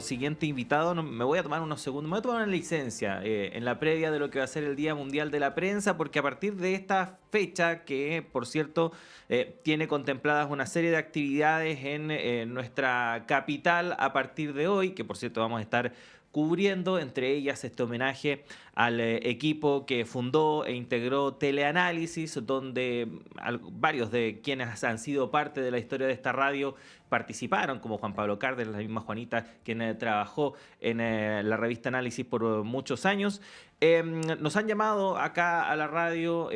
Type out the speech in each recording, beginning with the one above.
Siguiente invitado, me voy a tomar unos segundos, me voy a tomar una licencia en la previa de lo que va a ser el Día Mundial de la Prensa, porque a partir de esta fecha, que por cierto tiene contempladas una serie de actividades en nuestra capital a partir de hoy, que por cierto vamos a estar cubriendo, entre ellas este homenaje al equipo que fundó e integró Teleanálisis, donde varios de quienes han sido parte de la historia de esta radio participaron, como Juan Pablo Cárdenas, la misma Juanita, quien trabajó en la revista Análisis por muchos años. Nos han llamado acá a la radio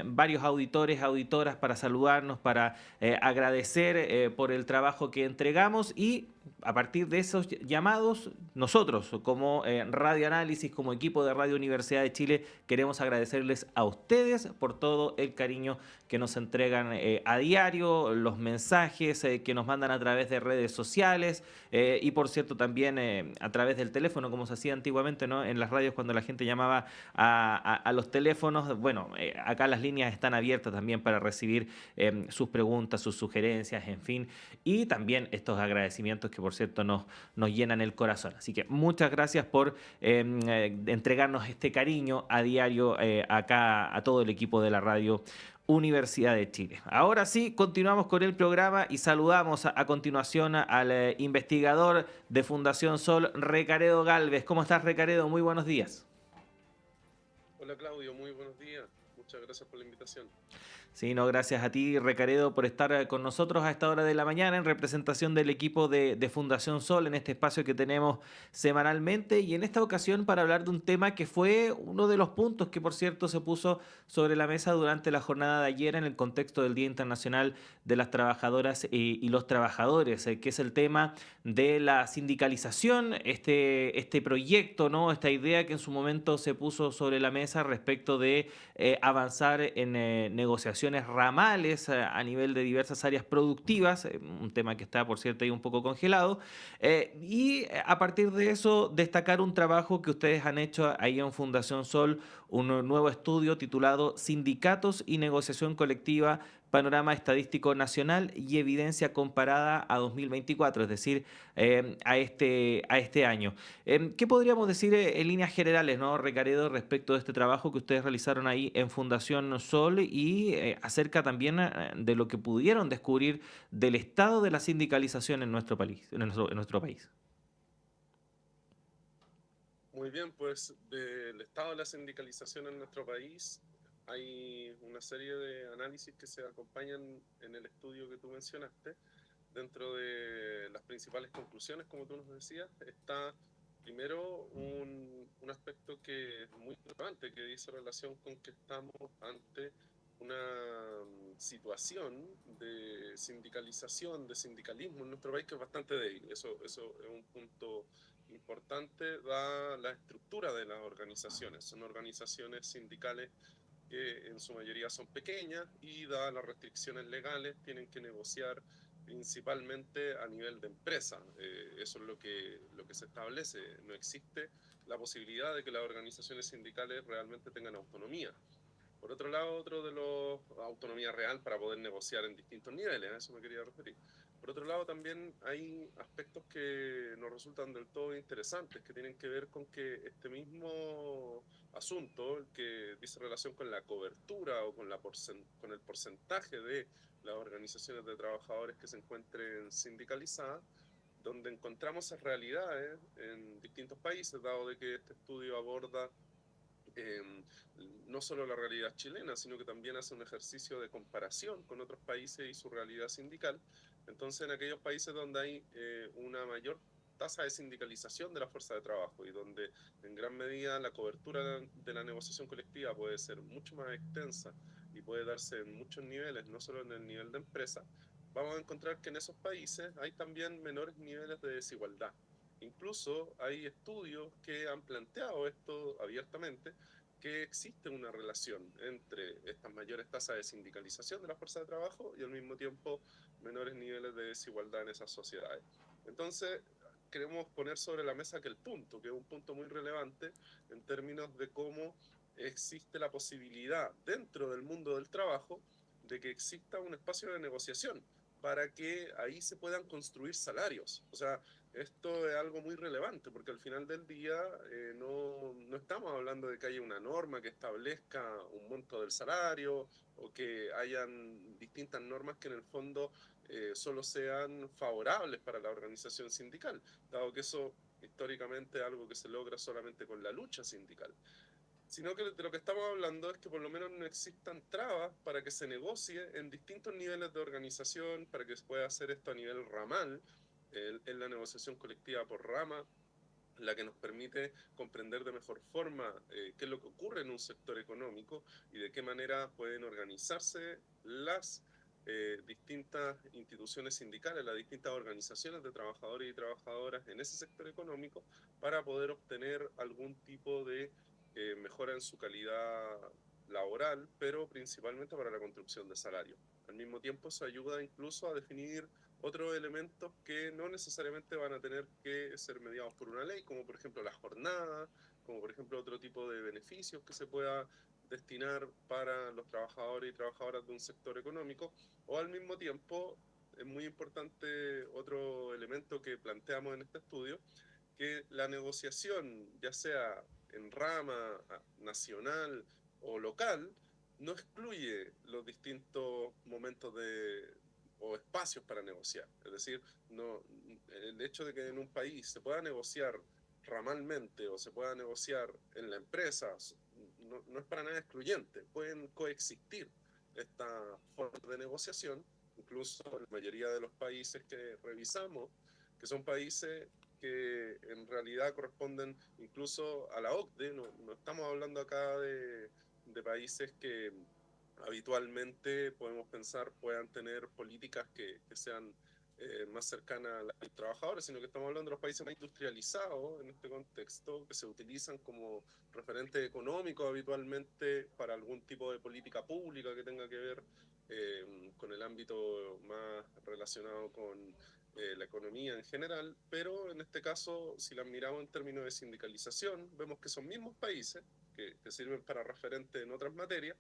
varios auditores, auditoras para saludarnos, para agradecer por el trabajo que entregamos y a partir de esos llamados, nosotros como Radio Análisis, como equipo de Radio Universidad de Chile, queremos agradecerles a ustedes por todo el cariño que nos entregan a diario, los mensajes que nos mandan a través de redes sociales y por cierto también a través del teléfono, como se hacía antiguamente, ¿no? En las radios cuando la gente llamaba a los teléfonos. Bueno, acá las líneas están abiertas también para recibir sus preguntas, sus sugerencias, en fin, y también estos agradecimientos que por cierto nos llenan el corazón. Así que muchas gracias por entregarnos este cariño a diario acá a todo el equipo de la radio Universidad de Chile. Ahora sí, continuamos con el programa y saludamos a continuación al investigador de Fundación Sol, Recaredo Galvez. ¿Cómo estás, Recaredo? Muy buenos días. Hola Claudio, muy buenos días. Muchas gracias por la invitación. Sí, no, gracias a ti, Recaredo, por estar con nosotros a esta hora de la mañana en representación del equipo de Fundación Sol en este espacio que tenemos semanalmente y en esta ocasión para hablar de un tema que fue uno de los puntos que, por cierto, se puso sobre la mesa durante la jornada de ayer en el contexto del Día Internacional de las Trabajadoras y los Trabajadores, que es el tema de la sindicalización, este proyecto, ¿no? Esta idea que en su momento se puso sobre la mesa respecto de avanzar en negociaciones ramales a nivel de diversas áreas productivas, un tema que está, por cierto, ahí un poco congelado, y a partir de eso destacar un trabajo que ustedes han hecho ahí en Fundación Sol, un nuevo estudio titulado Sindicatos y Negociación Colectiva, Panorama Estadístico Nacional y Evidencia Comparada a 2024, es decir, a este año. ¿Qué podríamos decir en líneas generales, ¿no, Recaredo, respecto de este trabajo que ustedes realizaron ahí en Fundación Sol y acerca también de lo que pudieron descubrir del estado de la sindicalización en nuestro país, en nuestro país? Muy bien, pues del estado de la sindicalización en nuestro país hay una serie de análisis que se acompañan en el estudio que tú mencionaste. Dentro de las principales conclusiones, como tú nos decías, está primero un aspecto que es muy relevante, que dice relación con que estamos ante una situación de sindicalización, de sindicalismo en nuestro país que es bastante débil. Eso es un punto importante, da la estructura de las organizaciones. Son organizaciones sindicales que en su mayoría son pequeñas y dadas las restricciones legales tienen que negociar principalmente a nivel de empresa. Eso es lo que se establece. No existe la posibilidad de que las organizaciones sindicales realmente tengan autonomía. Por otro lado, otro de los autonomía real para poder negociar en distintos niveles, a eso me quería referir. Por otro lado, también hay aspectos que nos resultan del todo interesantes, que tienen que ver con que este mismo asunto, que dice relación con la cobertura o con, con el porcentaje de las organizaciones de trabajadores que se encuentren sindicalizadas, donde encontramos esas realidades en distintos países, dado de que este estudio aborda eh, no solo la realidad chilena, sino que también hace un ejercicio de comparación con otros países y su realidad sindical. Entonces, en aquellos países donde hay una mayor tasa de sindicalización de la fuerza de trabajo y donde en gran medida la cobertura de la negociación colectiva puede ser mucho más extensa y puede darse en muchos niveles, no solo en el nivel de empresa, vamos a encontrar que en esos países hay también menores niveles de desigualdad. Incluso hay estudios que han planteado esto abiertamente, que existe una relación entre estas mayores tasas de sindicalización de la fuerza de trabajo y al mismo tiempo menores niveles de desigualdad en esas sociedades. Entonces, queremos poner sobre la mesa que el punto, que es un punto muy relevante en términos de cómo existe la posibilidad dentro del mundo del trabajo de que exista un espacio de negociación para que ahí se puedan construir salarios. O sea, esto es algo muy relevante, porque al final del día no estamos hablando de que haya una norma que establezca un monto del salario o que hayan distintas normas que en el fondo solo sean favorables para la organización sindical, dado que eso históricamente es algo que se logra solamente con la lucha sindical, sino que de lo que estamos hablando es que por lo menos no existan trabas para que se negocie en distintos niveles de organización, para que se pueda hacer esto a nivel ramal, en la negociación colectiva por rama, la que nos permite comprender de mejor forma qué es lo que ocurre en un sector económico y de qué manera pueden organizarse las distintas instituciones sindicales, las distintas organizaciones de trabajadores y trabajadoras en ese sector económico para poder obtener algún tipo de mejora en su calidad laboral, pero principalmente para la construcción de salarios. Al mismo tiempo, eso ayuda incluso a definir otros elementos que no necesariamente van a tener que ser mediados por una ley, como por ejemplo la jornada, como por ejemplo otro tipo de beneficios que se pueda destinar para los trabajadores y trabajadoras de un sector económico, o al mismo tiempo es muy importante otro elemento que planteamos en este estudio, que la negociación, ya sea en rama nacional o local, no excluye los distintos momentos o espacios para negociar. Es decir, no, el hecho de que en un país se pueda negociar ramalmente o se pueda negociar en la empresa no es para nada excluyente. Pueden coexistir esta forma de negociación, incluso en la mayoría de los países que revisamos, que son países que en realidad corresponden incluso a la OCDE. No estamos hablando acá de países que habitualmente podemos pensar puedan tener políticas que sean más cercanas a los trabajadores, sino que estamos hablando de los países más industrializados en este contexto, que se utilizan como referente económico habitualmente para algún tipo de política pública que tenga que ver con el ámbito más relacionado con la economía en general, pero en este caso, si las miramos en términos de sindicalización, vemos que son mismos países que sirven para referente en otras materias.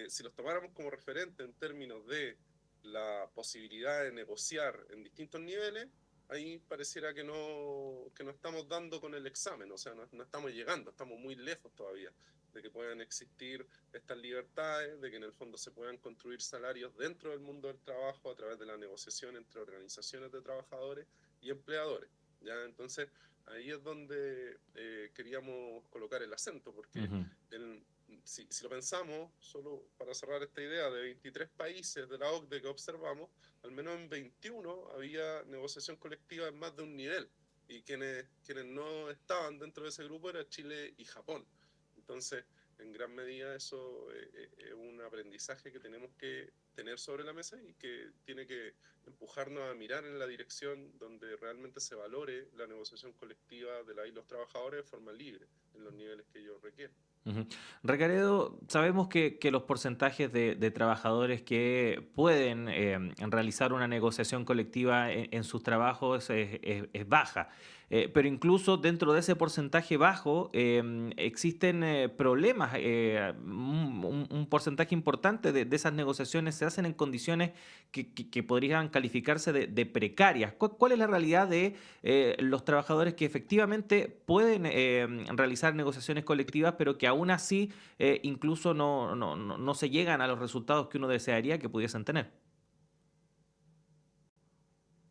Si los tomáramos como referente en términos de la posibilidad de negociar en distintos niveles, ahí pareciera que no estamos dando con el examen, o sea, no estamos llegando, estamos muy lejos todavía de que puedan existir estas libertades, de que en el fondo se puedan construir salarios dentro del mundo del trabajo a través de la negociación entre organizaciones de trabajadores y empleadores. ¿Ya? Entonces, ahí es donde queríamos colocar el acento, Uh porque -huh. si lo pensamos, solo para cerrar esta idea, de 23 países de la OCDE que observamos, al menos en 21 había negociación colectiva en más de un nivel, y quienes no estaban dentro de ese grupo eran Chile y Japón. Entonces, en gran medida eso es un aprendizaje que tenemos que tener sobre la mesa y que tiene que empujarnos a mirar en la dirección donde realmente se valore la negociación colectiva de los trabajadores de forma libre, en los niveles que ellos requieren. Ujú. Recaredo, sabemos que los porcentajes de trabajadores que pueden realizar una negociación colectiva en sus trabajos es baja. Pero incluso dentro de ese porcentaje bajo existen problemas. Un porcentaje importante de esas negociaciones se hacen en condiciones que podrían calificarse de precarias. ¿Cuál es la realidad de los trabajadores que efectivamente pueden realizar negociaciones colectivas, pero que aún así incluso no se llegan a los resultados que uno desearía que pudiesen tener?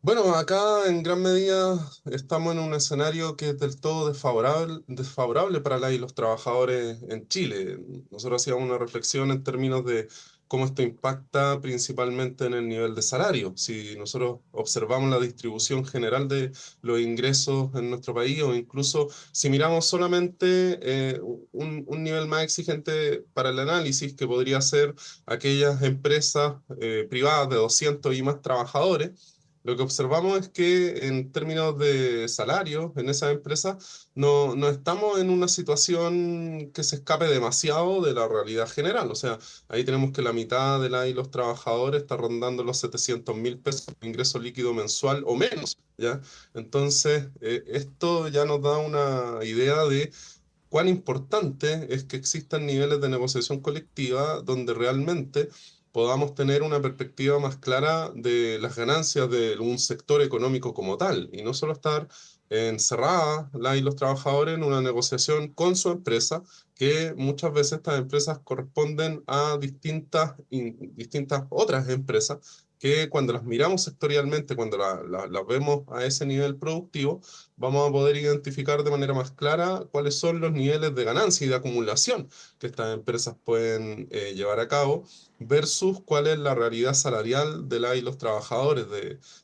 Bueno, acá en gran medida estamos en un escenario que es del todo desfavorable para y los trabajadores en Chile. Nosotros hacíamos una reflexión en términos de cómo esto impacta principalmente en el nivel de salario. Si nosotros observamos la distribución general de los ingresos en nuestro país, o incluso si miramos solamente un nivel más exigente para el análisis, que podría ser aquellas empresas privadas de 200 y más trabajadores, lo que observamos es que en términos de salario en esas empresas no estamos en una situación que se escape demasiado de la realidad general. O sea, ahí tenemos que la mitad de y los trabajadores está rondando los 700.000 pesos de ingreso líquido mensual o menos, ¿ya? Entonces, esto ya nos da una idea de cuán importante es que existan niveles de negociación colectiva donde realmente podamos tener una perspectiva más clara de las ganancias de un sector económico como tal, y no solo estar encerrada la y los trabajadores en una negociación con su empresa, que muchas veces estas empresas corresponden a distintas otras empresas que cuando las miramos sectorialmente, cuando las vemos a ese nivel productivo, vamos a poder identificar de manera más clara cuáles son los niveles de ganancia y de acumulación que estas empresas pueden llevar a cabo versus cuál es la realidad salarial de la y los trabajadores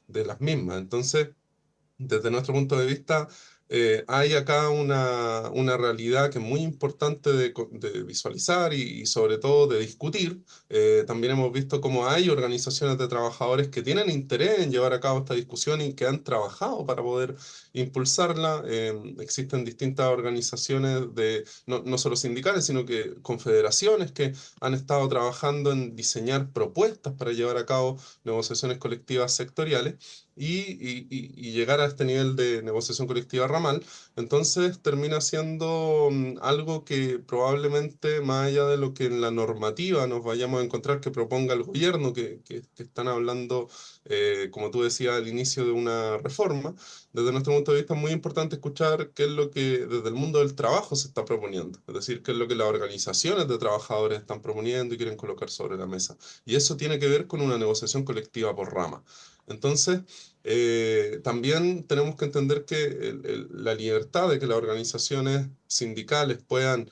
de las mismas. Entonces, desde nuestro punto de vista, hay acá una realidad que es muy importante de visualizar y sobre todo de discutir. También hemos visto cómo hay organizaciones de trabajadores que tienen interés en llevar a cabo esta discusión y que han trabajado para poder impulsarla. Existen distintas organizaciones no solo sindicales, sino que confederaciones que han estado trabajando en diseñar propuestas para llevar a cabo negociaciones colectivas sectoriales y llegar a este nivel de negociación colectiva ramal. Entonces termina siendo algo que probablemente, más allá de lo que en la normativa nos vayamos a encontrar que proponga el gobierno, que están hablando, como tú decías al inicio, de una reforma, desde nuestro punto de vista es muy importante escuchar qué es lo que desde el mundo del trabajo se está proponiendo, es decir, qué es lo que las organizaciones de trabajadores están proponiendo y quieren colocar sobre la mesa. Y eso tiene que ver con una negociación colectiva por rama. Entonces, también tenemos que entender que la libertad de que las organizaciones sindicales puedan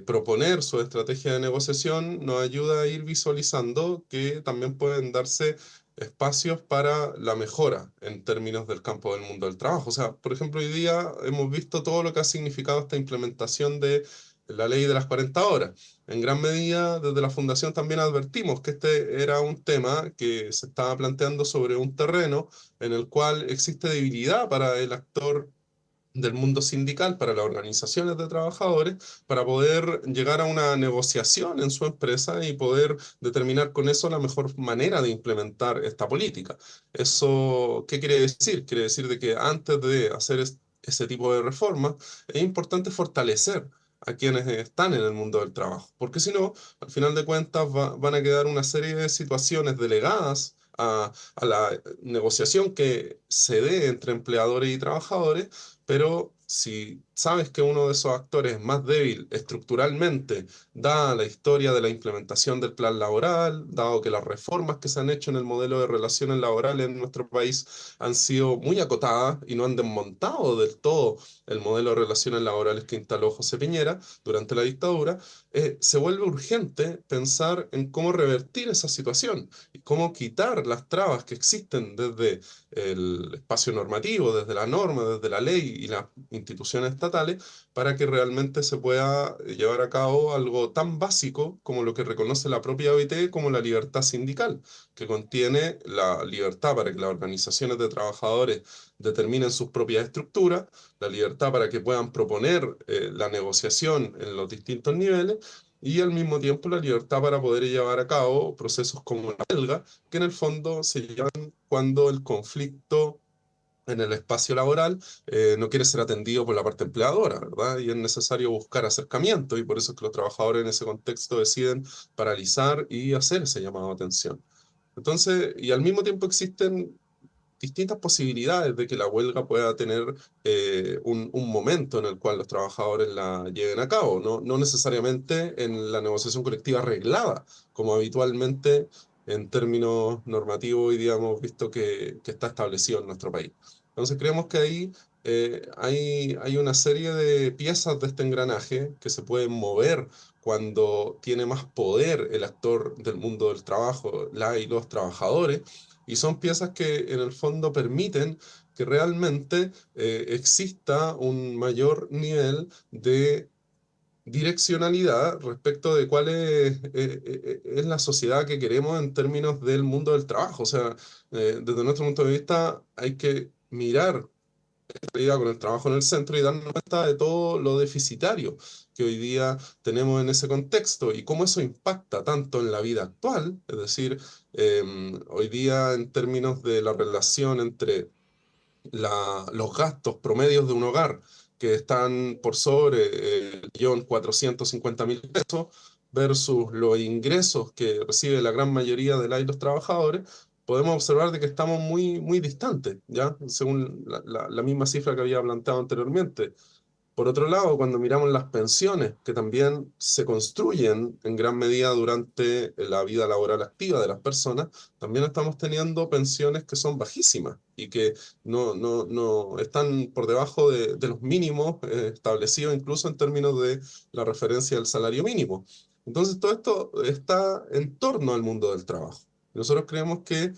proponer su estrategia de negociación nos ayuda a ir visualizando que también pueden darse espacios para la mejora en términos del campo del mundo del trabajo. O sea, por ejemplo, hoy día hemos visto todo lo que ha significado esta implementación de la ley de las 40 horas. En gran medida, desde la Fundación también advertimos que este era un tema que se estaba planteando sobre un terreno en el cual existe debilidad para el actor del mundo sindical, para las organizaciones de trabajadores, para poder llegar a una negociación en su empresa y poder determinar con eso la mejor manera de implementar esta política. ¿Eso qué quiere decir? Quiere decir de que antes de hacer ese tipo de reformas, es importante fortalecer a quienes están en el mundo del trabajo, porque si no, al final de cuentas van a quedar una serie de situaciones delegadas a la negociación que se dé entre empleadores y trabajadores, pero si sabes que uno de esos actores es más débil estructuralmente, dada la historia de la implementación del plan laboral, dado que las reformas que se han hecho en el modelo de relaciones laborales en nuestro país han sido muy acotadas y no han desmontado del todo el modelo de relaciones laborales que instaló José Piñera durante la dictadura, se vuelve urgente pensar en cómo revertir esa situación y cómo quitar las trabas que existen desde el espacio normativo, desde la norma, desde la ley y las instituciones estatales, para que realmente se pueda llevar a cabo algo tan básico como lo que reconoce la propia OIT como la libertad sindical, que contiene la libertad para que las organizaciones de trabajadores determinen sus propias estructuras, la libertad para que puedan proponer la negociación en los distintos niveles, y al mismo tiempo la libertad para poder llevar a cabo procesos como la huelga, que en el fondo se llevan cuando el conflicto en el espacio laboral no quiere ser atendido por la parte empleadora, ¿verdad? Y es necesario buscar acercamiento y por eso es que los trabajadores en ese contexto deciden paralizar y hacer ese llamado de atención. Entonces, y al mismo tiempo existen distintas posibilidades de que la huelga pueda tener un momento en el cual los trabajadores la lleven a cabo, no necesariamente en la negociación colectiva arreglada, como habitualmente en términos normativos hoy día hemos visto que está establecido en nuestro país. Entonces creemos que ahí hay una serie de piezas de este engranaje que se pueden mover cuando tiene más poder el actor del mundo del trabajo, la y los trabajadores, y son piezas que en el fondo permiten que realmente exista un mayor nivel de direccionalidad respecto de cuál es la sociedad que queremos en términos del mundo del trabajo. O sea, desde nuestro punto de vista hay que mirar realidad con el trabajo en el centro y darnos cuenta de todo lo deficitario que hoy día tenemos en ese contexto y cómo eso impacta tanto en la vida actual, es decir, hoy día en términos de la relación entre los gastos promedios de un hogar que están por sobre 1.450.000 pesos, versus los ingresos que recibe la gran mayoría de las y los trabajadores, podemos observar de que estamos muy, muy distantes, ¿ya? Según la misma cifra que había planteado anteriormente. Por otro lado, cuando miramos las pensiones, que también se construyen en gran medida durante la vida laboral activa de las personas, también estamos teniendo pensiones que son bajísimas y que no están por debajo de los mínimos establecidos incluso en términos de la referencia del salario mínimo. Entonces, todo esto está en torno al mundo del trabajo. Nosotros creemos que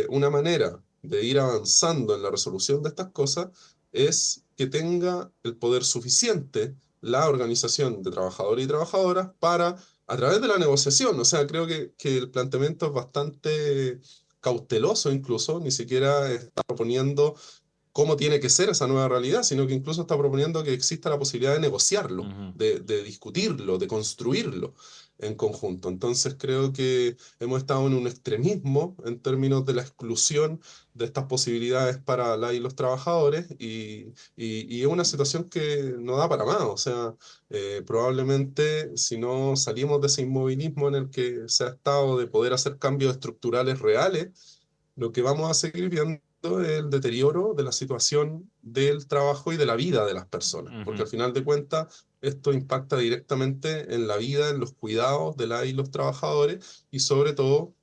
una manera de ir avanzando en la resolución de estas cosas es que tenga el poder suficiente la organización de trabajadores y trabajadoras para, a través de la negociación, o sea, creo que el planteamiento es bastante cauteloso incluso, ni siquiera está proponiendo cómo tiene que ser esa nueva realidad, sino que incluso está proponiendo que exista la posibilidad de negociarlo, Ujú. de discutirlo, de construirlo en conjunto. Entonces creo que hemos estado en un extremismo en términos de la exclusión de estas posibilidades para la y los trabajadores y es una situación que no da para más. O sea, probablemente si no salimos de ese inmovilismo en el que se ha estado de poder hacer cambios estructurales reales, lo que vamos a seguir viendo es el deterioro de la situación del trabajo y de la vida de las personas, porque Ujú. al final de cuentas esto impacta directamente en la vida, en los cuidados de la y los trabajadores y sobre todo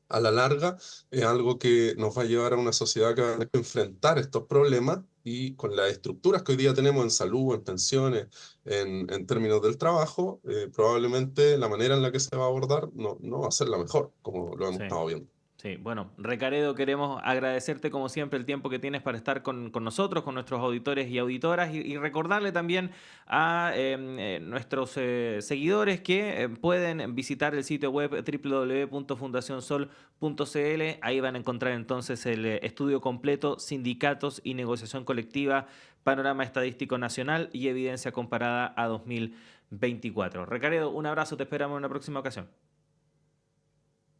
a la larga es algo que nos va a llevar a una sociedad que va a tener que enfrentar estos problemas y con las estructuras que hoy día tenemos en salud, en pensiones, en términos del trabajo, probablemente la manera en la que se va a abordar no va a ser la mejor, como lo hemos Sí. estado viendo. Sí, bueno, Recaredo, queremos agradecerte como siempre el tiempo que tienes para estar con nosotros, con nuestros auditores y auditoras, y recordarle también a nuestros seguidores que pueden visitar el sitio web www.fundacionsol.cl. Ahí van a encontrar entonces el estudio completo, sindicatos y negociación colectiva, panorama estadístico nacional y evidencia comparada a 2024. Recaredo, un abrazo, te esperamos en una próxima ocasión.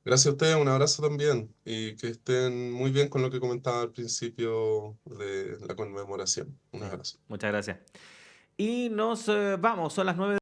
Gracias a ustedes, un abrazo también y que estén muy bien con lo que comentaba al principio de la conmemoración. Un Sí, abrazo. muchas gracias. Y nos vamos, son las 9.